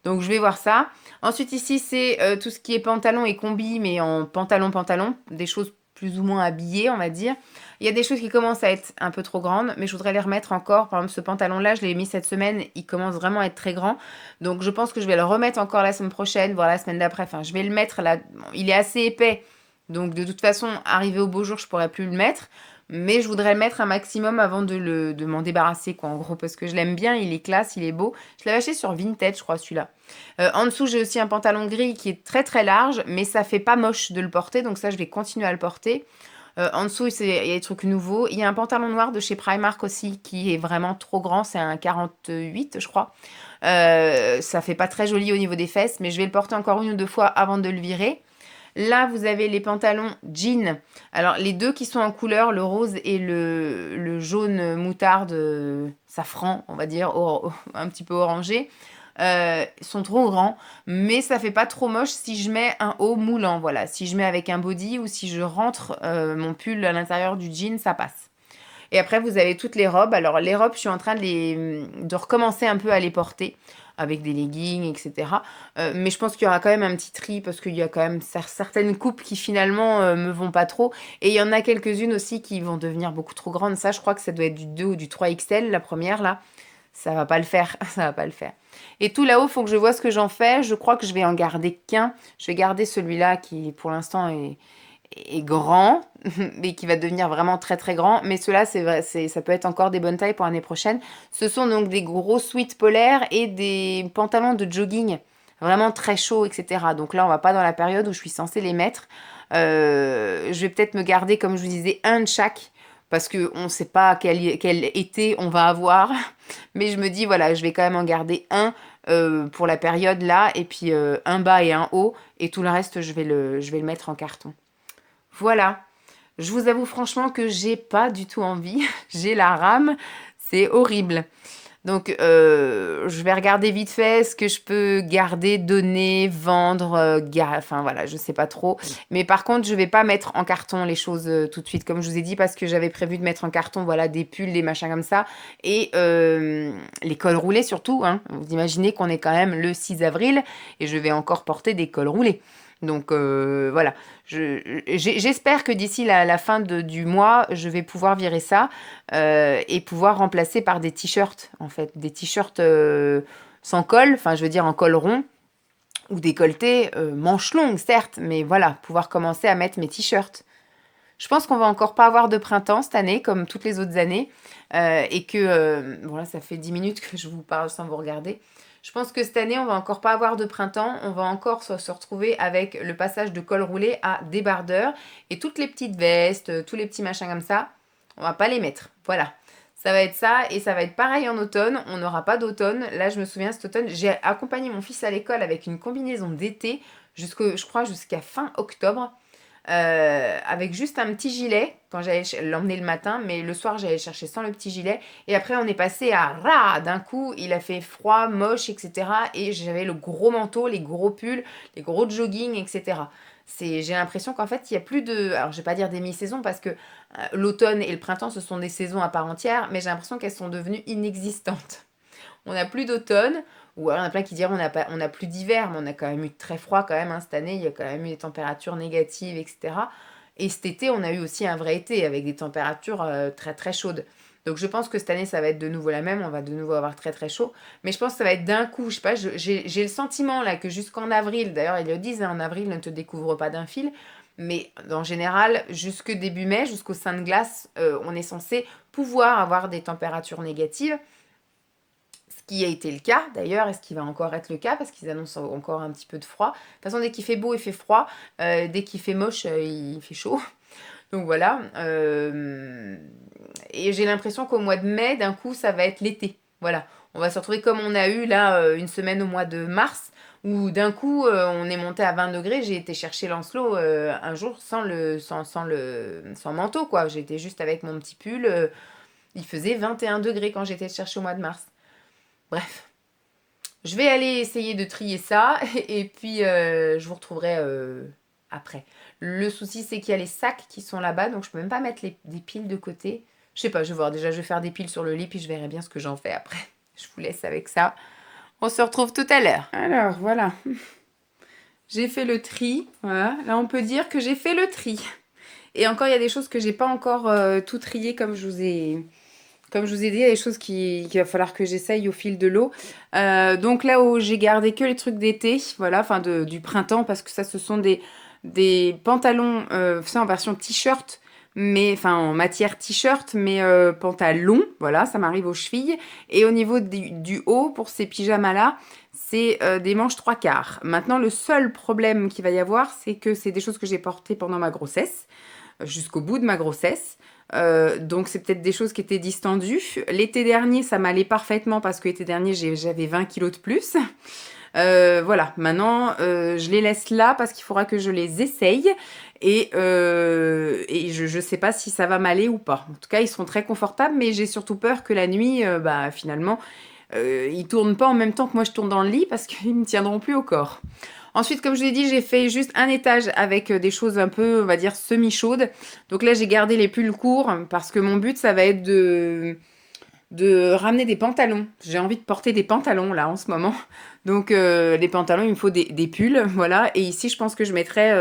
Donc je vais voir ça. Ensuite ici c'est tout ce qui est pantalon et combi, mais en pantalon, des choses plus ou moins habillées, on va dire. Il y a des choses qui commencent à être un peu trop grandes, mais je voudrais les remettre encore. Par exemple, ce pantalon-là, je l'ai mis cette semaine, il commence vraiment à être très grand. Donc je pense que je vais le remettre encore la semaine prochaine, voire la semaine d'après. Enfin, je vais le mettre là. Bon, il est assez épais, donc de toute façon, arrivé au beau jour, je pourrais plus le mettre. Mais je voudrais le mettre un maximum avant de m'en débarrasser, quoi, en gros, parce que je l'aime bien, il est classe, il est beau. Je l'avais acheté sur Vinted, je crois, celui-là. En dessous, j'ai aussi un pantalon gris qui est très très large, mais ça fait pas moche de le porter, donc ça, je vais continuer à le porter. En dessous, il y a des trucs nouveaux. Il y a un pantalon noir de chez Primark aussi qui est vraiment trop grand, c'est un 48, je crois. Ça fait pas très joli au niveau des fesses, mais je vais le porter encore une ou deux fois avant de le virer. Là, vous avez les pantalons jeans. Alors, les deux qui sont en couleur, le rose et le jaune moutarde, safran, on va dire, un petit peu orangé, sont trop grands. Mais ça fait pas trop moche si je mets un haut moulant. Voilà, si je mets avec un body ou si je rentre mon pull à l'intérieur du jean, ça passe. Et après, vous avez toutes les robes. Alors, les robes, je suis en train de recommencer un peu à les porter avec des leggings, etc. Mais je pense qu'il y aura quand même un petit tri parce qu'il y a quand même certaines coupes qui finalement me vont pas trop. Et il y en a quelques-unes aussi qui vont devenir beaucoup trop grandes. Ça, je crois que ça doit être du 2 ou du 3XL, la première là. Ça va pas le faire, ça va pas le faire. Et tout là-haut, faut que je vois ce que j'en fais. Je crois que je vais en garder qu'un. Je vais garder celui-là qui, pour l'instant, est grand, mais qui va devenir vraiment très très grand. Mais ceux-là, c'est vrai, ça peut être encore des bonnes tailles pour l'année prochaine. Ce sont donc des gros sweats polaires et des pantalons de jogging vraiment très chauds, etc. Donc là, on va pas dans la période où je suis censée les mettre. Je vais peut-être me garder, comme je vous disais, un de chaque. Parce qu'on ne sait pas quel été on va avoir. Mais je me dis, voilà, je vais quand même en garder un pour la période là. Et puis un bas et un haut. Et tout le reste, je vais le mettre en carton. Voilà. Je vous avoue franchement que j'ai pas du tout envie. J'ai la rame. C'est horrible. Donc, je vais regarder vite fait ce que je peux garder, donner, vendre, enfin voilà, je sais pas trop. Mais par contre, je vais pas mettre en carton les choses tout de suite, comme je vous ai dit, parce que j'avais prévu de mettre en carton, voilà, des pulls, des machins comme ça, et les cols roulés surtout. Hein. Vous imaginez qu'on est quand même le 6 avril, et je vais encore porter des cols roulés. Donc voilà, j'espère que d'ici la fin du mois, je vais pouvoir virer ça et pouvoir remplacer par des t-shirts, en fait. Des t-shirts sans col, enfin je veux dire en col rond, ou décolleté, manches longues certes, mais voilà, pouvoir commencer à mettre mes t-shirts. Je pense qu'on va encore pas avoir de printemps cette année, comme toutes les autres années, et que, bon là ça fait 10 minutes que je vous parle sans vous regarder. Je pense que cette année, on va encore pas avoir de printemps, on va encore se retrouver avec le passage de col roulé à débardeur, et toutes les petites vestes, tous les petits machins comme ça, on va pas les mettre. Voilà. Ça va être ça, et ça va être pareil en automne, on n'aura pas d'automne. Là, je me souviens, cet automne, j'ai accompagné mon fils à l'école avec une combinaison d'été, je crois jusqu'à fin octobre avec juste un petit gilet quand j'allais l'emmener le matin, mais le soir j'allais le chercher sans le petit gilet. Et après on est passé à rah, d'un coup il a fait froid, moche, etc. Et j'avais le gros manteau, les gros pulls, les gros jogging, etc. J'ai l'impression qu'en fait il y a plus de, alors je vais pas dire des mi-saisons parce que l'automne et le printemps ce sont des saisons à part entière, mais j'ai l'impression qu'elles sont devenues inexistantes. On n'a plus d'automne, ou alors il y en a plein qui diront on n'a plus d'hiver, mais on a quand même eu très froid quand même hein, cette année, il y a quand même eu des températures négatives, etc. Et cet été, on a eu aussi un vrai été avec des températures très très chaudes. Donc je pense que cette année, ça va être de nouveau la même, on va de nouveau avoir très très chaud. Mais je pense que ça va être d'un coup, je sais pas, j'ai le sentiment là que jusqu'en avril, d'ailleurs ils le disent, hein, en avril ne te découvre pas d'un fil, mais en général, jusque début mai, jusqu'au sein de glace, on est censé pouvoir avoir des températures négatives. Ce qui a été le cas d'ailleurs, et ce qui va encore être le cas, parce qu'ils annoncent encore un petit peu de froid. De toute façon, dès qu'il fait beau, il fait froid. Dès qu'il fait moche, il fait chaud. Donc voilà. Et j'ai l'impression qu'au mois de mai, d'un coup, ça va être l'été. Voilà. On va se retrouver comme on a eu là une semaine au mois de mars, où d'un coup, on est monté à 20 degrés. J'ai été chercher Lancelot un jour sans manteau, quoi. J'étais juste avec mon petit pull. Il faisait 21 degrés quand j'étais chercher au mois de mars. Bref. Je vais aller essayer de trier ça et puis je vous retrouverai après. Le souci, c'est qu'il y a les sacs qui sont là-bas, donc je peux même pas mettre des piles de côté. Je sais pas, je vais voir. Déjà, je vais faire des piles sur le lit, puis je verrai bien ce que j'en fais après. Je vous laisse avec ça. On se retrouve tout à l'heure. Alors, voilà. J'ai fait le tri. Voilà. Là, on peut dire que j'ai fait le tri. Et encore, il y a des choses que j'ai pas encore tout trié comme je vous ai... Comme je vous ai dit, il y a des choses qu'il va falloir que j'essaye au fil de l'eau. Donc là où j'ai gardé que les trucs d'été, voilà, enfin du printemps, parce que ça, ce sont des pantalons, ça en version t-shirt, mais enfin en matière t-shirt, mais pantalon, voilà, ça m'arrive aux chevilles. Et au niveau du haut, pour ces pyjamas-là, c'est des manches 3/4. Maintenant, le seul problème qu'il va y avoir, c'est que c'est des choses que j'ai portées pendant ma grossesse, jusqu'au bout de ma grossesse. Donc c'est peut-être des choses qui étaient distendues. L'été dernier, ça m'allait parfaitement parce que l'été dernier, j'avais 20 kilos de plus. Voilà, maintenant, je les laisse là parce qu'il faudra que je les essaye et je sais pas si ça va m'aller ou pas. En tout cas, ils seront très confortables, mais j'ai surtout peur que la nuit, finalement, ils tournent pas en même temps que moi je tourne dans le lit parce qu'ils me tiendront plus au corps. Ensuite, comme je l'ai dit, j'ai fait juste un étage avec des choses un peu, on va dire, semi-chaudes. Donc là, j'ai gardé les pulls courts parce que mon but, ça va être de ramener des pantalons. J'ai envie de porter des pantalons là en ce moment. Donc les pantalons, il me faut des pulls, voilà. Et ici, je pense que je mettrai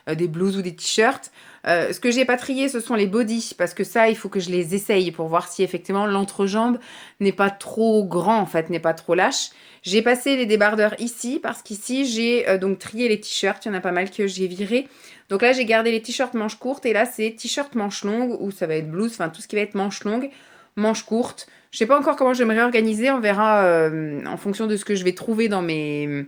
des blouses ou des t-shirts. Ce que j'ai pas trié, ce sont les bodys, parce que ça, il faut que je les essaye pour voir si effectivement l'entrejambe n'est pas trop grand, en fait, n'est pas trop lâche. J'ai passé les débardeurs ici, parce qu'ici, j'ai donc trié les t-shirts. Il y en a pas mal que j'ai viré. Donc là, j'ai gardé les t-shirts manches courtes, et là, c'est t-shirt manches longues, ou ça va être blouse, enfin tout ce qui va être manches longues, manches courtes. Je sais pas encore comment je vais me réorganiser, on verra en fonction de ce que je vais trouver dans mes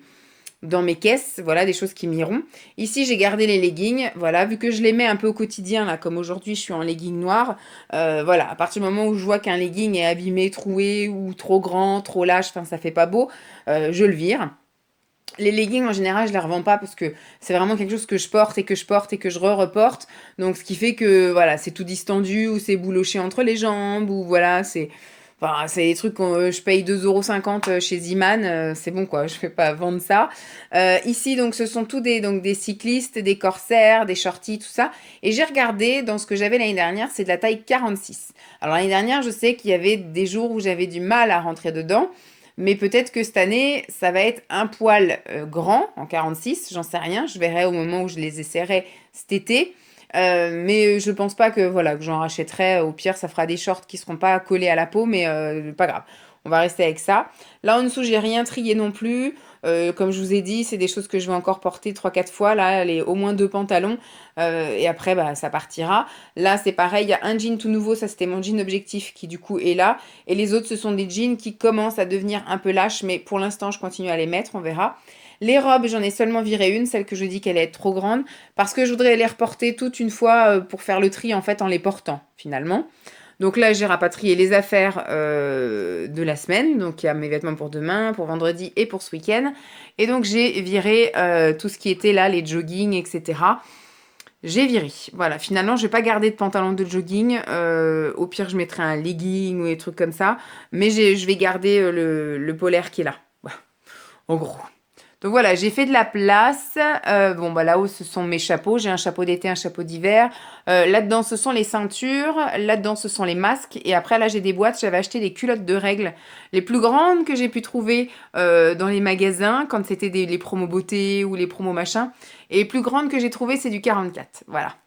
caisses, voilà, des choses qui m'iront. Ici, j'ai gardé les leggings, voilà, vu que je les mets un peu au quotidien, là, comme aujourd'hui, je suis en legging noir, voilà, à partir du moment où je vois qu'un legging est abîmé, troué, ou trop grand, trop lâche, enfin, ça fait pas beau, je le vire. Les leggings, en général, je les revends pas parce que c'est vraiment quelque chose que je porte et que je porte et que je reporte. Donc, ce qui fait que, voilà, c'est tout distendu ou c'est bouloché entre les jambes ou voilà, c'est... Enfin, c'est des trucs que je paye 2,50 € chez Ziman, c'est bon quoi, je ne vais pas vendre ça. Ici, donc, ce sont tous des cyclistes, des corsaires, des shorties, tout ça. Et j'ai regardé dans ce que j'avais l'année dernière, c'est de la taille 46. Alors, l'année dernière, je sais qu'il y avait des jours où j'avais du mal à rentrer dedans. Mais peut-être que cette année, ça va être un poil grand, en 46, j'en sais rien. Je verrai au moment où je les essaierai cet été. Mais je pense pas que voilà que j'en rachèterai. Au pire, ça fera des shorts qui seront pas collés à la peau, mais pas grave. On va rester avec ça. Là en dessous, j'ai rien trié non plus. Comme je vous ai dit, c'est des choses que je vais encore porter 3 4 fois. Là, au moins 2 pantalons. Et après, bah, ça partira. Là, c'est pareil. Il y a un jean tout nouveau. Ça, c'était mon jean objectif qui, du coup, est là. Et les autres, ce sont des jeans qui commencent à devenir un peu lâches. Mais pour l'instant, je continue à les mettre. On verra. Les robes, j'en ai seulement viré une, celle que je dis qu'elle est trop grande, parce que je voudrais les reporter toutes une fois pour faire le tri en fait en les portant finalement. Donc là, j'ai rapatrié les affaires de la semaine. Donc il y a mes vêtements pour demain, pour vendredi et pour ce week-end. Et donc j'ai viré tout ce qui était là, les joggings, etc. J'ai viré. Voilà, finalement, je vais pas garder de pantalon de jogging. Au pire, je mettrai un legging ou des trucs comme ça. Mais je vais garder le polaire qui est là. Voilà, en gros. Donc voilà, j'ai fait de la place. Bon, bah là-haut, ce sont mes chapeaux. J'ai un chapeau d'été, un chapeau d'hiver. Là-dedans, ce sont les ceintures. Là-dedans, ce sont les masques. Et après, là, j'ai des boîtes. J'avais acheté des culottes de règles. Les plus grandes que j'ai pu trouver dans les magasins, quand c'était les promos beauté ou les promos machin. Et les plus grandes que j'ai trouvées, c'est du 44. Voilà.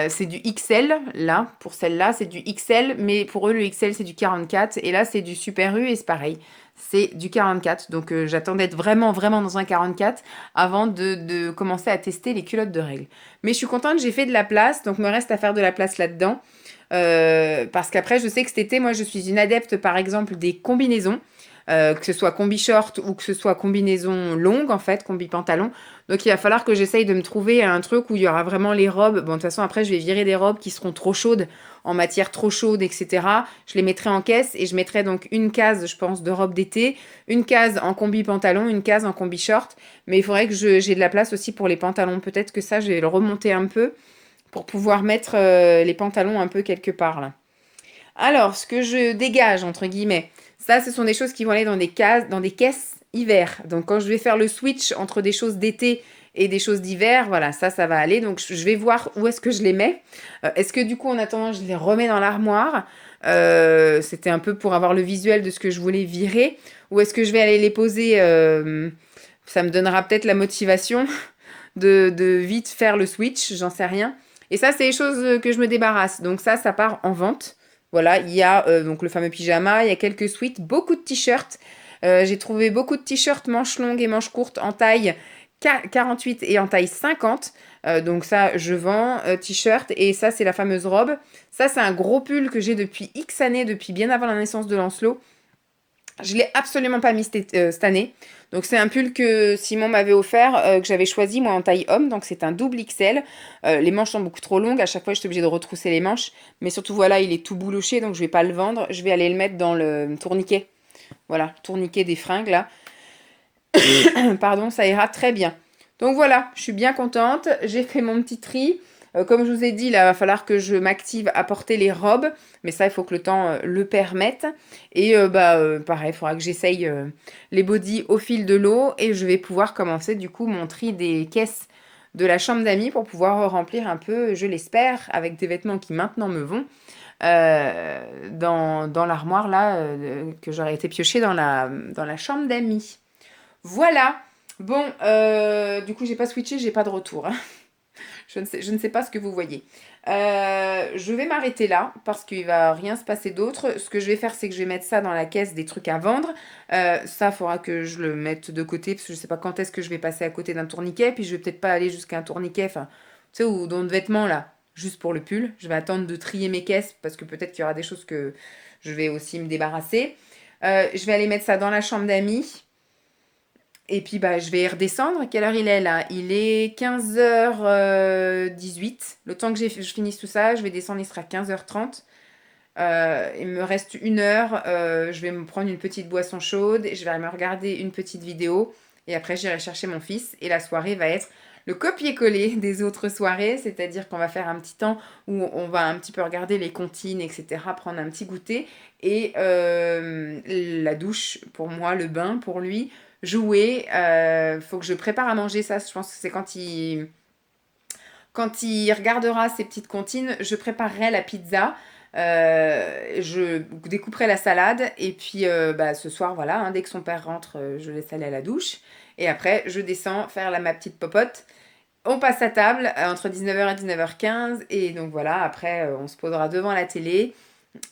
C'est du XL, là. Pour celle-là, c'est du XL. Mais pour eux, le XL, c'est du 44. Et là, c'est du Super U et c'est pareil. C'est du 44. Donc j'attends d'être vraiment, vraiment dans un 44 avant de commencer à tester les culottes de règles. Mais je suis contente, j'ai fait de la place. Donc me reste à faire de la place là-dedans. Parce qu'après, je sais que cet été, moi, je suis une adepte, par exemple, des combinaisons. Que ce soit combi short ou que ce soit combinaison longue, en fait, combi pantalon. Donc il va falloir que j'essaye de me trouver un truc où il y aura vraiment les robes. Bon, de toute façon, après, je vais virer des robes qui seront trop chaudes, en matière trop chaude, etc. Je les mettrai en caisse et je mettrai donc une case, je pense, de robe d'été, une case en combi pantalon, une case en combi short. Mais il faudrait que j'ai de la place aussi pour les pantalons. Peut-être que ça, je vais le remonter un peu pour pouvoir mettre les pantalons un peu quelque part, là. Alors, ce que je dégage, entre guillemets, ça, ce sont des choses qui vont aller dans des cases, dans des caisses hiver. Donc quand je vais faire le switch entre des choses d'été et des choses d'hiver, voilà, ça va aller. Donc je vais voir où est-ce que je les mets. Est-ce que du coup, en attendant, je les remets dans l'armoire? C'était un peu pour avoir le visuel de ce que je voulais virer. Ou est-ce que je vais aller les poser ça me donnera peut-être la motivation de vite faire le switch, j'en sais rien. Et ça, c'est les choses que je me débarrasse. Donc ça part en vente. Voilà, il y a donc le fameux pyjama, il y a quelques sweats, beaucoup de t-shirts. J'ai trouvé beaucoup de t-shirts manches longues et manches courtes en taille 48 et en taille 50. Donc ça, je vends t-shirt. Et ça, c'est la fameuse robe. Ça, c'est un gros pull que j'ai depuis X années, depuis bien avant la naissance de Lancelot. Je l'ai absolument pas mis cette année. Donc c'est un pull que Simon m'avait offert, que j'avais choisi moi en taille homme. Donc c'est un double XL. Les manches sont beaucoup trop longues. À chaque fois, j'étais obligée de retrousser les manches. Mais surtout, voilà, il est tout bouloché. Donc je vais pas le vendre. Je vais aller le mettre dans le tourniquet. Voilà, tourniquet des fringues là. Pardon, ça ira très bien. Donc voilà, je suis bien contente. J'ai fait mon petit tri. Comme je vous ai dit, là, il va falloir que je m'active à porter les robes. Mais ça, il faut que le temps le permette. Et pareil, il faudra que j'essaye les bodys au fil de l'eau. Et je vais pouvoir commencer du coup mon tri des caisses de la chambre d'amis pour pouvoir remplir un peu, je l'espère, avec des vêtements qui maintenant me vont, dans l'armoire là, que j'aurais été piocher dans la chambre d'amis. Voilà. Bon, du coup, j'ai pas switché, j'ai pas de retour, hein. Je ne sais pas ce que vous voyez. Je vais m'arrêter là parce qu'il va rien se passer d'autre. Ce que je vais faire, c'est que je vais mettre ça dans la caisse des trucs à vendre. Ça, il faudra que je le mette de côté parce que je sais pas quand est-ce que je vais passer à côté d'un tourniquet. Puis je vais peut-être pas aller jusqu'à un tourniquet, enfin, tu sais, ou dans de vêtements là, juste pour le pull. Je vais attendre de trier mes caisses parce que peut-être qu'il y aura des choses que je vais aussi me débarrasser. Je vais aller mettre ça dans la chambre d'amis. Et puis bah, je vais redescendre. Quelle heure il est là? Il est 15h18. Le temps que je finisse tout ça, je vais descendre, il sera 15h30. Il me reste 1 heure. Je vais me prendre une petite boisson chaude. Je vais me regarder une petite vidéo. Et après, j'irai chercher mon fils. Et la soirée va être le copier-coller des autres soirées. C'est-à-dire qu'on va faire un petit temps où on va un petit peu regarder les comptines, etc. Prendre un petit goûter. Et la douche pour moi, le bain pour lui. Jouer. Faut que je prépare à manger ça. Je pense que c'est quand il regardera ces petites comptines, je préparerai la pizza. Je découperai la salade et puis ce soir, voilà, hein, dès que son père rentre, je laisse aller à la douche. Et après, je descends faire ma petite popote. On passe à table entre 19h et 19h15. Et donc voilà, après, on se posera devant la télé.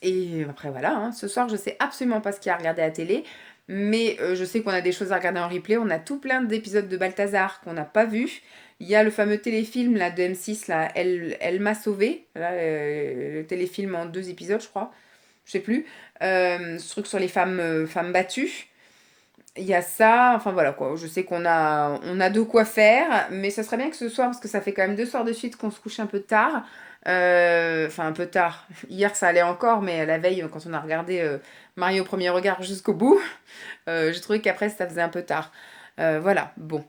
Et après, voilà, hein, ce soir, je sais absolument pas ce qu'il y a à regarder à la télé. Mais je sais qu'on a des choses à regarder en replay. On a tout plein d'épisodes de Balthazar qu'on n'a pas vu. Il y a le fameux téléfilm là, de M6, là, Elle m'a sauvé. Là, le téléfilm en 2 épisodes, je crois. Je sais plus. Ce truc sur les femmes battues. Il y a ça, enfin voilà quoi. Je sais on a de quoi faire, mais ça serait bien que ce soir, parce que ça fait quand même 2 soirs de suite qu'on se couche un peu tard. Enfin, un peu tard. Hier, ça allait encore, mais la veille, quand on a regardé Mario au premier regard jusqu'au bout, j'ai trouvé qu'après, ça faisait un peu tard. Voilà, bon.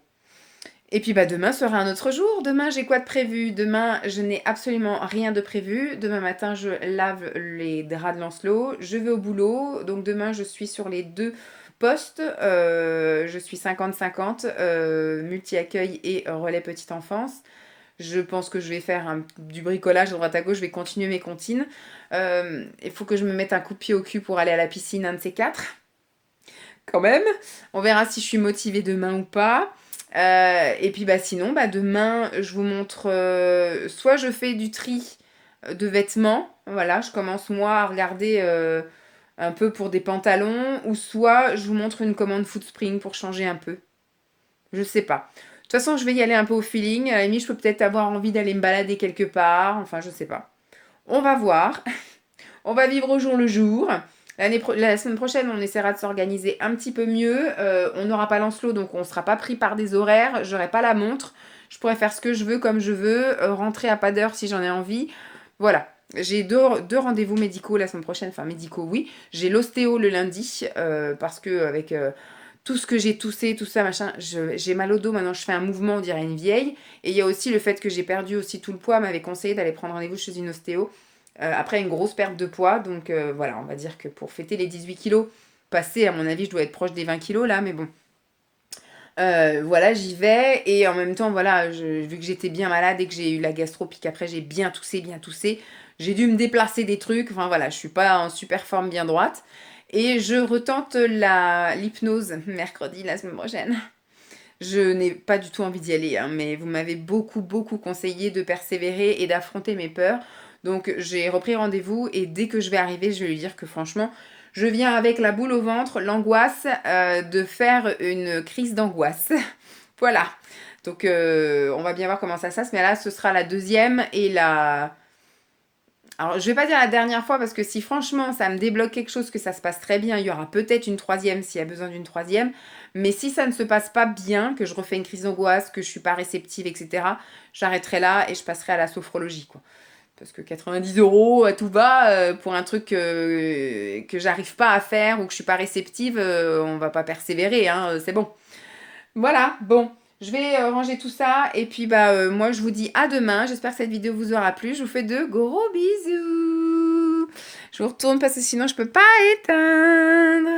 Et puis bah demain sera un autre jour. Demain, j'ai quoi de prévu? Demain, je n'ai absolument rien de prévu. Demain matin, je lave les draps de Lancelot. Je vais au boulot. Donc demain, je suis sur les 2 postes. Je suis 50-50, multi-accueil et relais petite enfance. Je pense que je vais faire du bricolage à droite à gauche. Je vais continuer mes comptines. Il faut que je me mette un coup de pied au cul pour aller à la piscine, un de ces quatre. Quand même. On verra si je suis motivée demain ou pas. Et puis bah sinon, bah demain, je vous montre... soit je fais du tri de vêtements. Voilà, je commence moi à regarder un peu pour des pantalons. Ou soit je vous montre une commande Foodspring pour changer un peu. Je sais pas. De toute façon, je vais y aller un peu au feeling. À la limite, je peux peut-être avoir envie d'aller me balader quelque part. Enfin, je sais pas. On va voir. On va vivre au jour le jour. La semaine prochaine, on essaiera de s'organiser un petit peu mieux. On n'aura pas Lancelot, donc on ne sera pas pris par des horaires. J'aurai pas la montre. Je pourrais faire ce que je veux, comme je veux. Rentrer à pas d'heure si j'en ai envie. Voilà. J'ai deux rendez-vous médicaux la semaine prochaine. Enfin, médicaux, oui. J'ai l'ostéo le lundi. Parce que avec tout ce que j'ai toussé, tout ça, machin, j'ai mal au dos. Maintenant, je fais un mouvement, on dirait une vieille. Et il y a aussi le fait que j'ai perdu aussi tout le poids. M'avait conseillé d'aller prendre rendez-vous chez une ostéo. Après une grosse perte de poids, donc voilà, on va dire que pour fêter les 18 kilos, passer, à mon avis, je dois être proche des 20 kilos là, mais bon, Voilà, j'y vais et en même temps, voilà, vu que j'étais bien malade et que j'ai eu la gastro, puis qu'après j'ai bien toussé, j'ai dû me déplacer des trucs. Enfin voilà, je suis pas en super forme bien droite. Et je retente l'hypnose mercredi, la semaine prochaine. Je n'ai pas du tout envie d'y aller, hein, mais vous m'avez beaucoup conseillé de persévérer et d'affronter mes peurs. Donc j'ai repris rendez-vous et dès que je vais arriver, je vais lui dire que franchement, je viens avec la boule au ventre, l'angoisse de faire une crise d'angoisse. Voilà. Donc on va bien voir comment ça se passe, mais là ce sera la deuxième et la... Alors, je vais pas dire la dernière fois parce que si franchement ça me débloque quelque chose, que ça se passe très bien, il y aura peut-être une troisième s'il y a besoin d'une troisième. Mais si ça ne se passe pas bien, que je refais une crise d'angoisse, que je suis pas réceptive, etc., j'arrêterai là et je passerai à la sophrologie, quoi. Parce que 90 euros à tout va pour un truc que j'arrive pas à faire ou que je suis pas réceptive, on va pas persévérer, hein, c'est bon. Voilà, bon, je vais ranger tout ça et puis bah moi je vous dis à demain. J'espère que cette vidéo vous aura plu. Je vous fais de gros bisous. Je vous retourne parce que sinon je peux pas éteindre.